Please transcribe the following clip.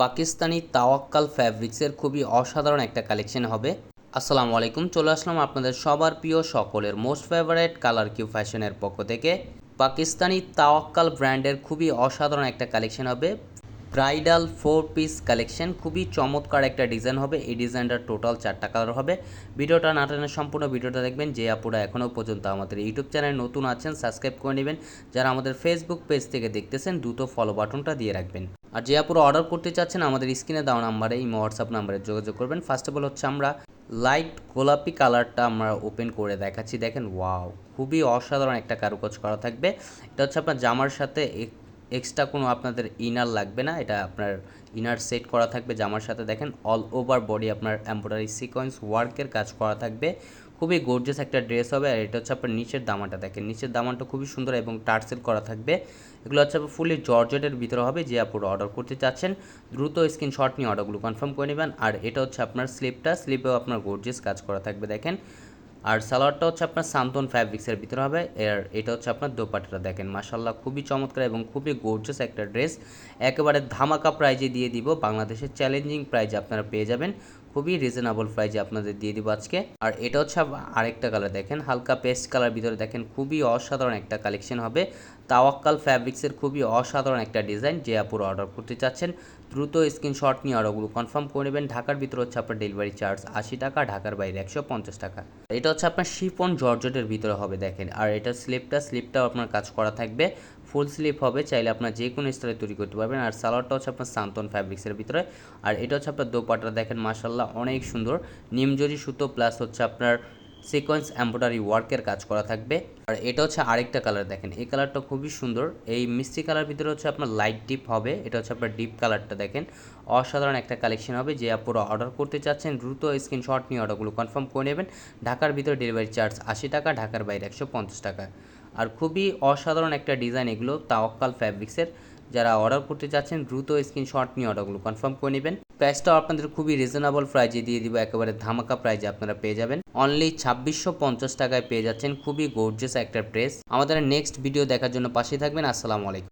পাকিস্তানি তাওয়াক্কাল ফ্যাব্রিক্সের খুবই অসাধারণ একটা কালেকশন হবে। আসসালামু আলাইকুম, চলে আসলাম আপনাদের সবার প্রিয় সকলের মোস্ট ফেভারিট কালার কিউ ফ্যাশনের পক্ষ থেকে। পাকিস্তানি তাওয়াক্কাল ব্র্যান্ডের খুবই অসাধারণ একটা কালেকশন হবে। ব্রাইডাল 4 পিস কালেকশন, খুবই চমৎকার একটা ডিজাইন হবে। এই ডিজাইনটার টোটাল 4টা কালার হবে। ভিডিওটা না টেনে সম্পূর্ণ ভিডিওটা দেখবেন। যে আপুরা এখনও পর্যন্ত আমাদের ইউটিউব চ্যানেল নতুন আছেন সাবস্ক্রাইব করে নেবেন। যারা আমাদের ফেসবুক পেজ থেকে দেখতেছেন দ্রুত ফলো বাটনটা দিয়ে রাখবেন। আর যে আপুরা অর্ডার করতে চাচ্ছেন আমাদের স্ক্রিনে দেওয়া নাম্বারে এই হোয়াটসঅ্যাপ নাম্বারে যোগাযোগ করবেন। ফার্স্ট অফ অল হচ্ছে আমরা লাইট গোলাপি কালারটা আমরা ওপেন করে দেখাচ্ছি। দেখেন ওয়াও, খুবই অসাধারণ একটা কারুকাজ করা থাকবে। এটা হচ্ছে আপনার জামার সাথে এক্সট্রা কোনো আপনাদের ইনার লাগবে না, এটা আপনার ইনার সেট করা থাকবে জামার সাথে। দেখেন অল ওভার বডি আপনার এমব্রয়ডারি সিকোয়েন্স ওয়ার্কের কাজ করা থাকবে। খুবই গর্জিয়াস একটা ড্রেস হবে। আর এটা হচ্ছে আপনার নিচের দামানটা দেখেন, নিচের দামানটা খুবই সুন্দর এবং টার্সেল করা থাকবে। এগুলো হচ্ছে ফুলি জর্জেটের ভিতরে হবে। যে আপুরা অর্ডার করতে চাচ্ছেন দ্রুত স্ক্রিনশট নিয়ে অর্ডারগুলো কনফার্ম করে নেবেন। আর এটা হচ্ছে আপনার স্লিপেও আপনার গর্জিয়াস কাজ করা থাকবে দেখেন। আর সালোয়ারটা হচ্ছে আপনার সান্তন ফ্যাব্রিক্সের ভিতরে হবে। আর এটা হচ্ছে আপনার দোপাট্টাটা দেখেন, মাশাল্লাহ খুবই চমৎকার এবং খুবই গর্জিয়াস একটা ড্রেস। একেবারে ধামাকা প্রাইজে দিয়ে দিব, বাংলাদেশের চ্যালেঞ্জিং প্রাইজে আপনারা পেয়ে যাবেন। খুবই রিজনেবল প্রাইজে আপনাদের দিয়ে দিব আজকে। আর এটা হচ্ছে আরেকটা কালার দেখেন, হালকা পেস্ট কালার ভিতরে দেখেন, খুবই অসাধারণ একটা কালেকশন হবে। তাওয়াক্কাল ফ্যাব্রিক্সের খুবই অসাধারণ একটা ডিজাইন। যে আপুরা অর্ডার করতে চাচ্ছেন দ্রুত স্ক্রিনশট নিয়ে অর্ডারগুলো কনফার্ম করে নেবেন। ঢাকার ভিতরে হচ্ছে আপনার ডেলিভারি চার্জ 80 টাকা, ঢাকার বাইরে 150 টাকা। এটা হচ্ছে আপনার শিফন জর্জেটের ভিতরে হবে দেখেন। আর এটা স্লিপটাও আপনার কাজ করা থাকবে, ফুল স্লিপ হবে, চাইলে আপনার যে কোনো স্টাইলে তৈরি করতে পারবেন। আর সালোয়ারটা হচ্ছে আপনার সান্তন ফ্যাব্রিক্সের ভিতরে। আর এটা হচ্ছে আপনার দোপাট্টা দেখেন, মাশাল্লাহ অনেক সুন্দর, নিমজরি সুতো প্লাস হচ্ছে আপনার সিকোয়েন্স এমব্রয়ডারি ওয়ার্কের কাজ করা থাকবে। আর এটা হচ্ছে আরেকটা কালার দেখেন, এই কালারটা খুবই সুন্দর। এই মিষ্টি কালার ভিতরে হচ্ছে আপনার লাইট ডিপ হবে। এটা হচ্ছে আপনার ডিপ কালারটা দেখেন, অসাধারণ একটা কালেকশন হবে। যে আপনারা অর্ডার করতে চাচ্ছেন দ্রুত স্ক্রিনশট নিয়ে অর্ডারগুলো কনফার্ম করে নেবেন। ঢাকার ভিতরে ডেলিভারি চার্জ 80 টাকা, ঢাকার বাইরে 150 টাকা। আর খুবই অসাধারণ একটা ডিজাইন এগুলো তাওয়াক্কাল ফ্যাব্রিক্সের। যারা অর্ডার করতে চাচ্ছেন দ্রুত স্ক্রিনশট নিয়ে অর্ডারগুলো কনফার্ম করে নেবেন। প্রাইসটাও আপনাদের খুবই রিজনেবল প্রাইজে দিয়ে দিব, একেবারে ধামাকা প্রাইজে আপনারা পেয়ে যাবেন। অনলি 2650 টাকায় পেয়ে যাচ্ছেন খুবই গর্জিয়াস একটা ড্রেস। আমাদের নেক্সট ভিডিও দেখার জন্য পাশেই থাকবেন। আসসালামু আলাইকুম।